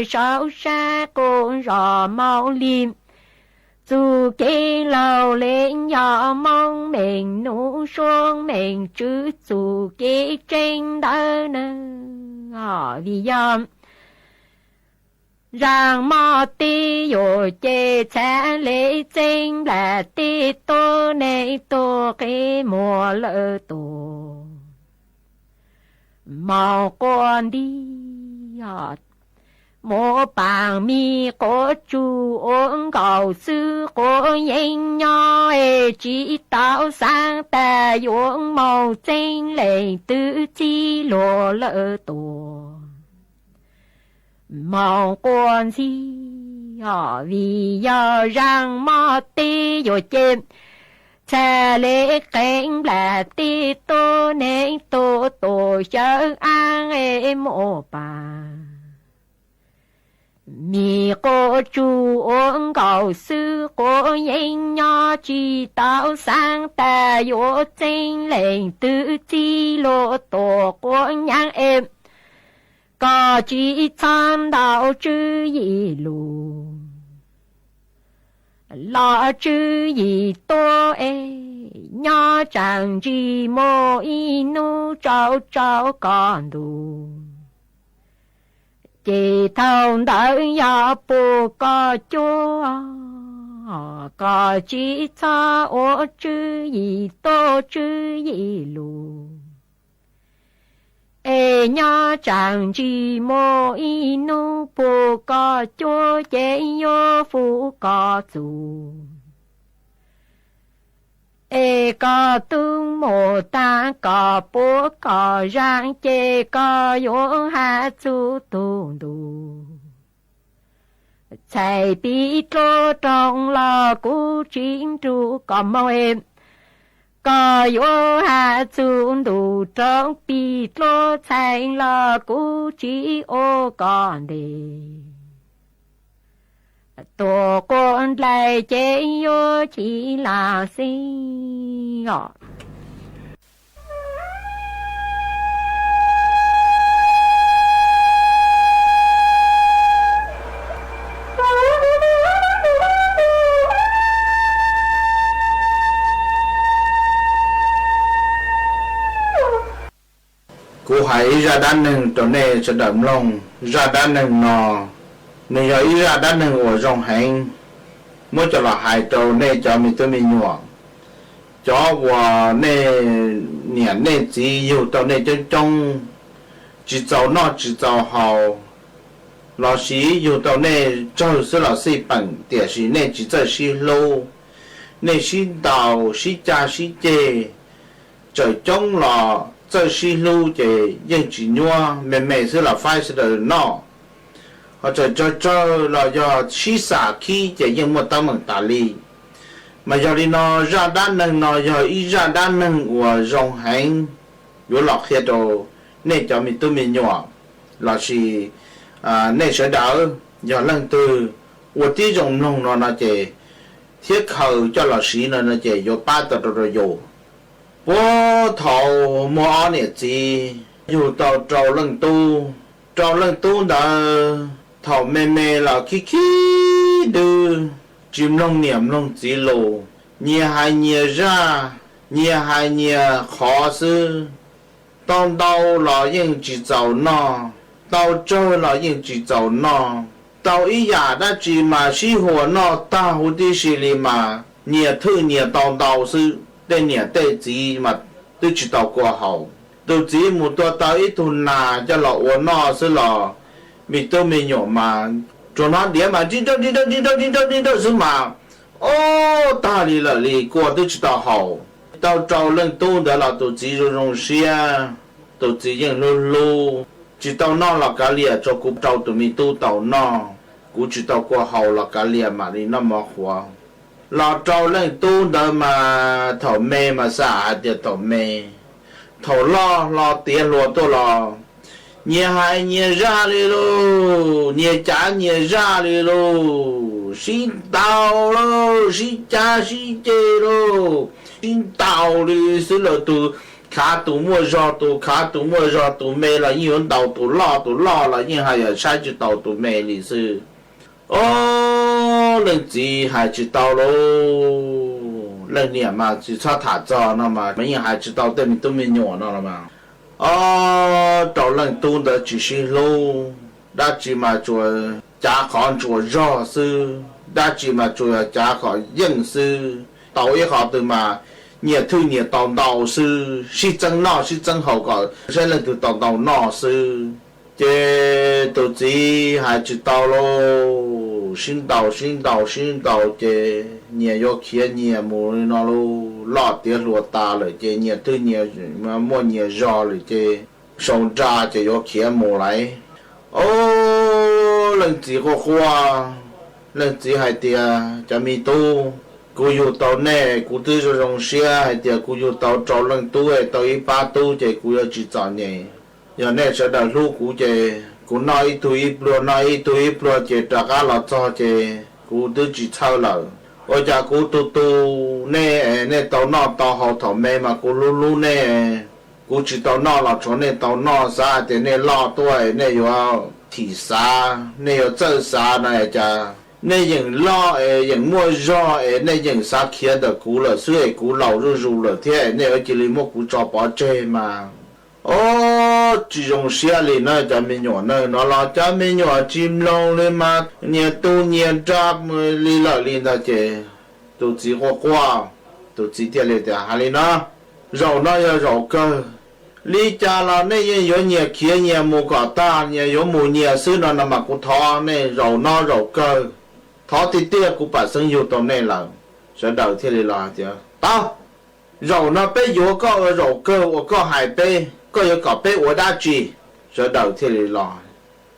sao xa con rò mau lim chủ kê lâu lên ya mong mình nụ xuống mình chứ chủ kê tranh đỡ nè vì yam rằng mà ti yo chê cha lễ tranh là ti tô này tô cái mùa lỡ tô màu con đi mô bằng mi có chú ôn cầu sư có nhanh nhỏ chỉ tạo sang ta dụng màu tranh lệ tự chi lộ lỡ tổ màu con gì vì giờ rằng mà tê rồi chêm cha lễ cảnh là ti tô nên tô tô chớ an em mô bà mi cô chú ôn cầu sư cô nhanh nhỏ chỉ tạo sang ta vô tranh lệnh tự chi lộ tổ của nhang em có chỉ tham đạo chữ gì lù lo chữ gì tô nhỏ chẳng chỉ mô y nu trao trao con đủ chỉ thông đỡ ya bù có chúa có chỉ cha ô chữ gì tô chữ gì lù nhỏ chẳng chỉ mô y nu bù có chúa chế yo phu có chủ có tương mô ta có bố có rang chê có yo hạ chú tu đủ chạy bị trô trong lò cú chính tru có mong em có yo hạ chú đủ trong bị trô chạy lò cú chỉ ô còn đề tổ con lại chế yo chỉ là sinh ngọt cô hãy ra đan nừng trở nên sẽ đậm lòng ra đan nừng nò nên giờ ý ra đan nừng ở trong hành mỗi cho là hai trâu nên cho mình tôi mình nhọ cho và nè nè nè chỉ yêu tao nè trong chỉ giàu nó chỉ giàu hào老师有到那就是老师本点是那只在是路，那是道是家是街，在中了这是路的人只诺，每是老快是的闹，或者这老要去啥去的人没当门打理，嘛要的呢让单人呢要一让单人我容很有老些都那叫咪都没用，老师。那时候有人từ我这种弄了那些贴口叫老师呢那些有八的都有，我头摸那些有到招人多的头妹妹了 Kiki 的就弄念弄几路，你还好事，当到老人去找那。到这了应只走呢，到一呀那只嘛是火呢，大湖的是里嘛，你特你到是对你对自嘛都知道过好，都自么多到一头拿就老我那是了，没都没有嘛，做那点嘛，知道是嘛，哦，大理了里过都知道好，到找人多的了都自由容些，都自由路。知道那了个咧，做古找都没都到那，古知道过好了个咧嘛，你那么火，老找人多的嘛，头妹嘛啥的头妹，头老爹老多了，你还你热哩喽，你家你热哩喽，新到喽，新家新街喽，新到哩是了都。卡都莫绕都没了，因为到都老了，因还要才知道都没的是，哦，人自还知道喽，人年嘛只差他早那嘛，没人还知道对面都没用那了嘛，哦，到人多的只是喽，那只嘛做家行做绕事，那只嘛做家行认识，到一下的嘛。你推你到是真闹是真好搞，现在都到闹是，这都自己还知道喽，新到这你要看你没那喽，老爹老大了这你对你么么你绕了这上家就要看没来，哦，人自个花，人自还的这么多。กูอยู่ตอนนี้กูตื้อจะลงเสียให้เดียวกูอยู่ตอนจอลังตู้ไอ้ตอนอีป้าตู้เจกูจะจีจอนเนี่ยอย่างนี้จะได้ลูกกูเจกูน้อยตัวอีปลัวเจตะก้าหลอดจอเจกูตื้อจีเช่าเลยว่าจะกูตู้เนี่ยตอนนอตอนเขาถอดแม่มากูรู้เนี่ยกูจีตอนนอหลอดชนเนี่ยตอนนอซาแต่เนี่ยล่อตัวเนี่ยอยู่ที่ซาเนี่ยอยู่เจ้าซาเนี่ยจะ那人老人莫绕那人啥看的古了，所以古老入了天，那这里莫古找把这嘛。哦，这种下里那咱们用那老咱们用金龙的嘛，年多年扎么里了里那这都几花花，都几天里的哈里呢，绕那要绕个。你家了那人有年看年莫搞大，年有莫年是那么古套那绕那绕个。thọ thì tia cũng bà sinh yêu tao này là sẽ đầu thế này là chứ tao rồi nó bé vô có rồi cơ có hai bé có yêu có bé ở đa chi sẽ đầu thế này là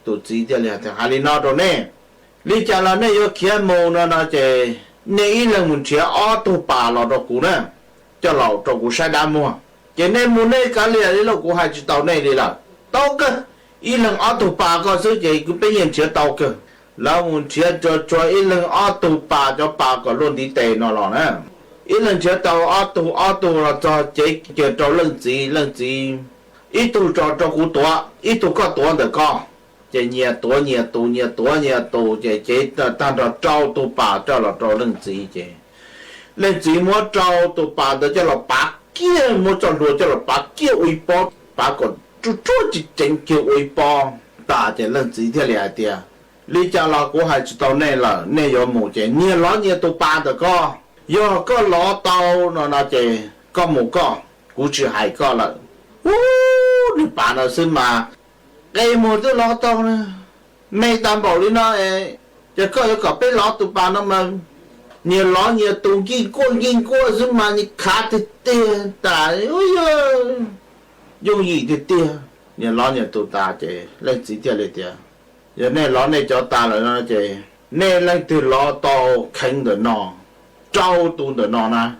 tụi chỉ thế này thì hai nó rồi nè lý cha là này yêu kia mồ nó chứ này là muốn chia ở tụ bà là đó cũng nè cho lão cho cũng sai đam mua cho nên muốn này cái này là cũng hai chỉ tao này đi là tao cơ ý là ở tụ bà có số gì cũng bây giờ chia tao cơแล้วมันเชื่อจะอีหลังอ้อตูป่าจะป่าก็ล้นที่เตนอหรอนะอีหลังเชื่อตัวอ้อตูเราจะเจ๊เจอตัวเรื่องจีอีตูจะกูตัวอีตูก็ตัวเด็กก็เจเนี่ยตัวเจตั้งแต่เจ้าตูป่าเจ้าเราตัวเรื่องจีมัวเจ้าตูป่าเดี๋ยวจะเราปากเกี้ยมัวจะรัวจะเราปากเกี้ยอุยปอปากก็จู่จิเจงเกี้ยอุยปอตาจะเรื่องจีที่เหลือเดียlý cha là của hai chú tàu này là này có một cái nhiều lắm nhiều tụ ba được co giờ có lọ tàu nó chị có một con cú chỉ hai con là đi bạn nó xin mà cái một cái lọ tàu này mày đảm bảo đi nó giờ có cái lọ tụ bạn nó mà nhiều lọ nhiều tụ gì qua xin mà như khá thì tiền tại ôi giời dùng gì thì tiền nhiều lọ nhiều tụ ta chị lên chỉ tiền lên tiền giờ này lọ này cho ta là nó chị này lên từ lọ tàu khánh được nó trâu tụ được nó nè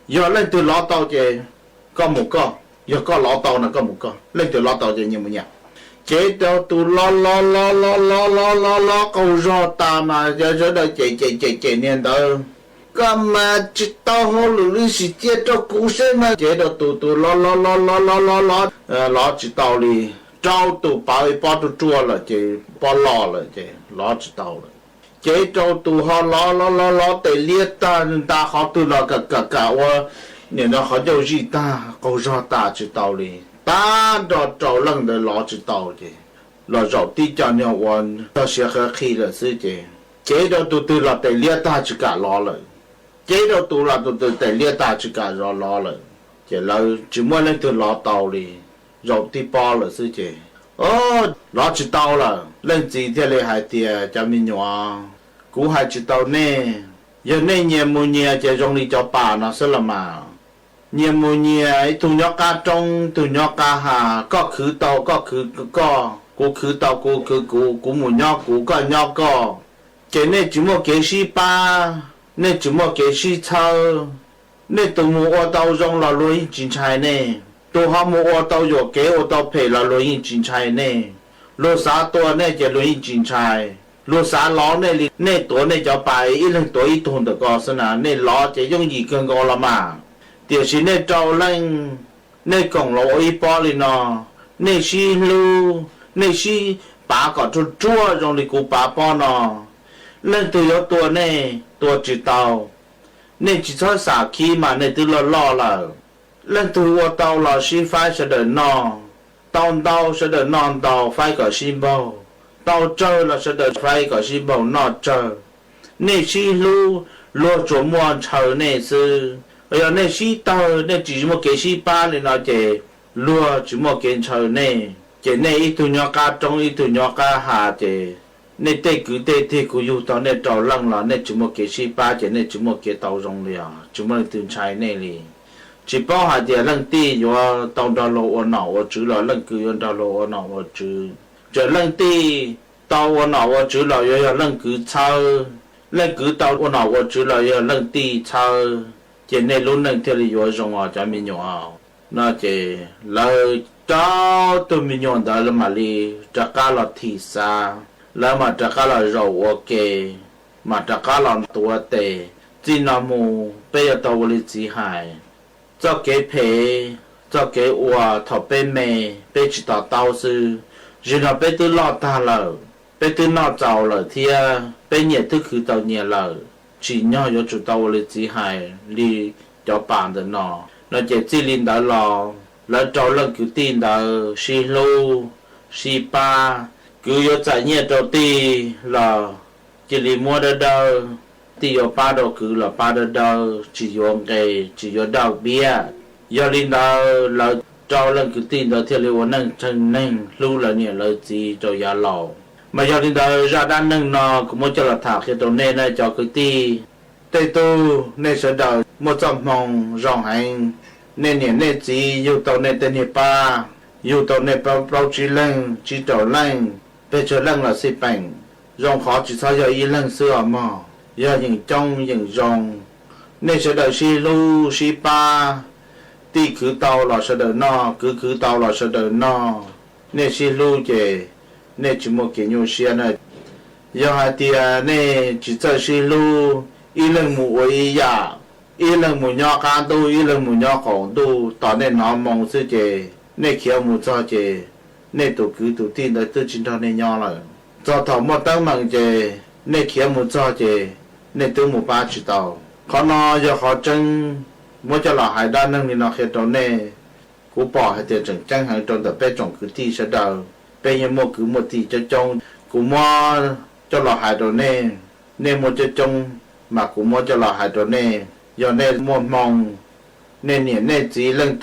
giờ lên từ lọ tàu chị có một con giờ có lọ tàu là có một con lên từ lọ tàu chị nhiều một nhà chế đâu tụ lo câu do ta mà giờ đây chị nên đâu có mà chỉ tao hồ lử sĩ chế cho cú xe mà chế đâu tụ lo chỉ tàu đi trâu tụ bảo bỏ tụ chua là chị bỏ lò là chị lo chỉ tàu là chế trâu tụ họ lo để liệt ta họ tụ lo cả nên nó họ đâu gì ta câu do ta chỉ tàu đi ta đó trâu lần để lo chỉ tàu chị lo rau tí cho nhau quan ta sẽ khi là sự chế đâu tụ lo để liệt ta chỉ cả lo rồi chế đâu tụ lo tụ để liệt ta chỉ cả lo rồi chế là chỉ muốn lên từ lo tàu đi rau tí bao là sự chế lo chỉ tàu là lên gì thì lấy hai tiền cho mình nhỏ cú hai chỉ tàu nè giờ nè nhiều mua nhiều chế trong đi cho bà nó sẽ là mà nhiều mua nhiều ấy tụi nhỏ cá trong tụi nhỏ cá hà có khứ tàu có khứ có cú khứ tàu cú mua nhỏ cú có nhỏ có chế nè chỉ mua cái xí ba nè chỉ mua cái xí thau nè tụi mua ô tàu trong là lối chính trái nè tụi họ mua ô tàu rồi cái ô tàu phê là lối chính trái nè lối xãตัวnè chế lối chính trái lối xã ló nèตัวnè cho bài ít lần tuổi ít thôn được có sao nào nè ló chế dùng gì cần có là mà điều gì nè trâu lên nè cổng lỗ ít bao lên nó nè xí lu nè xí bà có chua trong đi cụ bà bao nó lên từ yếu tua nè tua chỉ tàu nè chỉ cho xả khí mà nè từ lo là lên từ ô tàu là xí phải sẽ đợi nó tàu sẽ đợi non tàu phải có xí bao tàu chơi là sẽ đợi phải có xí bao nó chơi nè xí lu lo chỗ mua chơi nè sư giờ nè xí tàu nè chỉ một cái xí ba lên nó chế lúa chỉ một cái chơi nè chế nè ít tu nhỏ cá trong ít tu nhỏ cá hà chế nè tê cứ yêu tao nè trâu lăng là nè chỉ một cái xí ba chế nè chỉ một cái tàu rong liền chỉ một cái trái nè liền chỉ bao hà chế lăng tì rồi tàu đào lộ ở nào ở chữ là lăng cứ đào lộ ở nào ở chữ chế lăng tì tàu ở nào ở chữ là rồi lăng cứ sao lăng cứ tàu ở nào ở chữ là rồi lăng tì sao chế nè luôn lăng theo lý do rong ở cho mình nhỏ nó chế lời cho tụi mình nhỏ đó là mà li trả cá là thịt sa là mà trả cá là rau ok mà trả cá là tua tê chỉ là mù bây giờ tao lấy chỉ hại cho cái phê cho cái ua thọ bên mẹ bên chỉ tao sư rồi nó bên từ lọt ta lờ bên từ nọ giàu lờ thì bên nhiệt thức cứ tao nhiệt lờ chỉ nhỏ cho chủ tao lấy chỉ hại đi cho bạn được nó chỉ linh đã lò là trâu lần cứ tin đã xì lô xì pa cứ yo chạy nhiệt đầu ti là chỉ li mua được đâu ti yo pa đâu cứ là pa được đâu chỉ yo cái chỉ yo đào bia yo linh đã là trâu lần cứ tin đã theo lưu năng chân năng lưu là nhiệt là gì cho ya lò mà yo linh đã ra đan năng nó cũng muốn cho là thả cái đồ này này cho cái ti tây tu nên sẽ đào một trăm mong rong hành nên chỉ yêu tàu nên tên hiệp ba yêu tàu nên bao chỉ lăng chỉ tàu lăng bây giờ lăng là xếp bánh rong khó chỉ sao giờ y lăng xưa mà giờ những trong những rong nên sẽ đợi xí lu xí ba tí cứ tàu là sẽ đợi no cứ tàu là sẽ đợi no nên xí lu về nên chỉ một cái nhiều xe này giờ hai tia nên chỉ chơi xí lu y lăng mù y ya y lần một nhỏ cá tu y lần một nhỏ khổng tu tao nên nó mong sư chế nên khiêu một cho chế nên tụ cứ tụ tin tới tự chính nên nhỏ rồi cho thầu một tấm bằng chế nên khiêu một cho chế nên tự một ba chỉ tàu khó nó giờ khó chân mỗi cho là hai đa năng thì nó khiêu tàu nên cú bỏ hai tiền chẳng chẳng hàng trong tập bé trồng cứ thi sẽ đầu bé như một cứ một thi cho trong cú mua cho là hai đầu nên một cho trong mà cú mua cho là hai đầu nên giờ này một mong nên nhỉ nên chỉ lần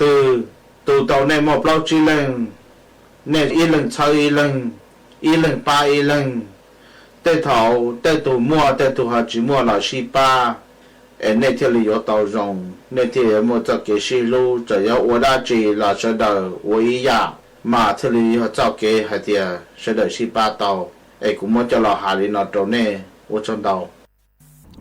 từ tàu này một lâu chỉ lần nên y lần sau y lần ba y lần tê thầu tê tụ mua tê tụ họ chỉ mua là xí ba nên thì liệu tàu rồng nên thì một cái cái xí lu chỉ có ở đó chỉ là sẽ đợi ở ý ya mà thì liệu họ cho cái hay thì sẽ đợi xí ba tàu cũng muốn cho là hà đi nó trâu nè ở trong tàu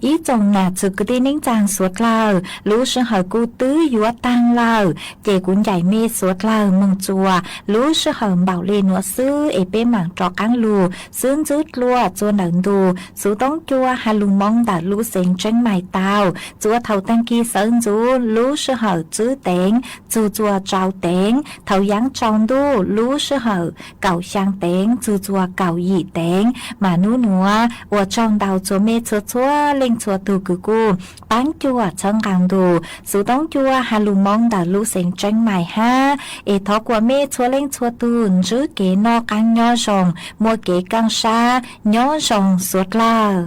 ý chồng nà chữ cứ đi nính chàng suốt lờ lũ sư hở cu tứ dúa tăng lờ chè cuốn dạy mê suốt lờ mừng chùa lũ sư hở bảo lên nó sư ế bê mảng trọ cáng lù sướng rứt lùa chua nợn đù sú tống chua hà lù mong đã lũ xanh tranh mài tàu chua thầu tăng kỳ sơn chú lũ sư hở chữ tén chua trao tén thầu giáng trong đu lũ sư hở cậu sang tén chua cậu dị tén mà nú núa ở trong đầu chua mê chua chua từ cử cô bán chua chân càng đồ số đóng chua hà lù mong đã lũ xanh tranh mài ha ê thó của mê chua lên chua từ giữ kế no căng nho rồng mua kế căng xa nho rồng suốt la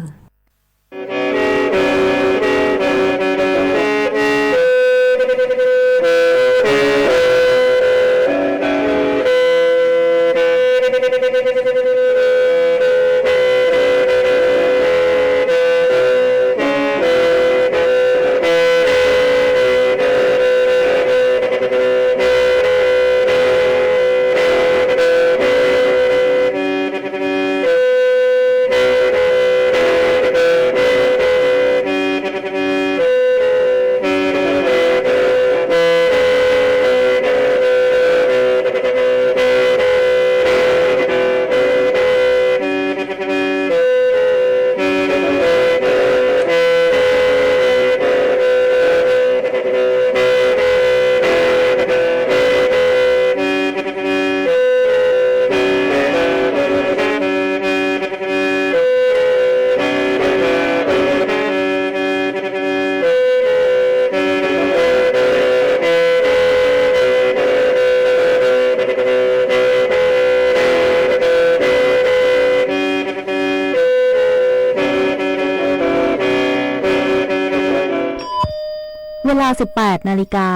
เวลา 18 นาฬิกา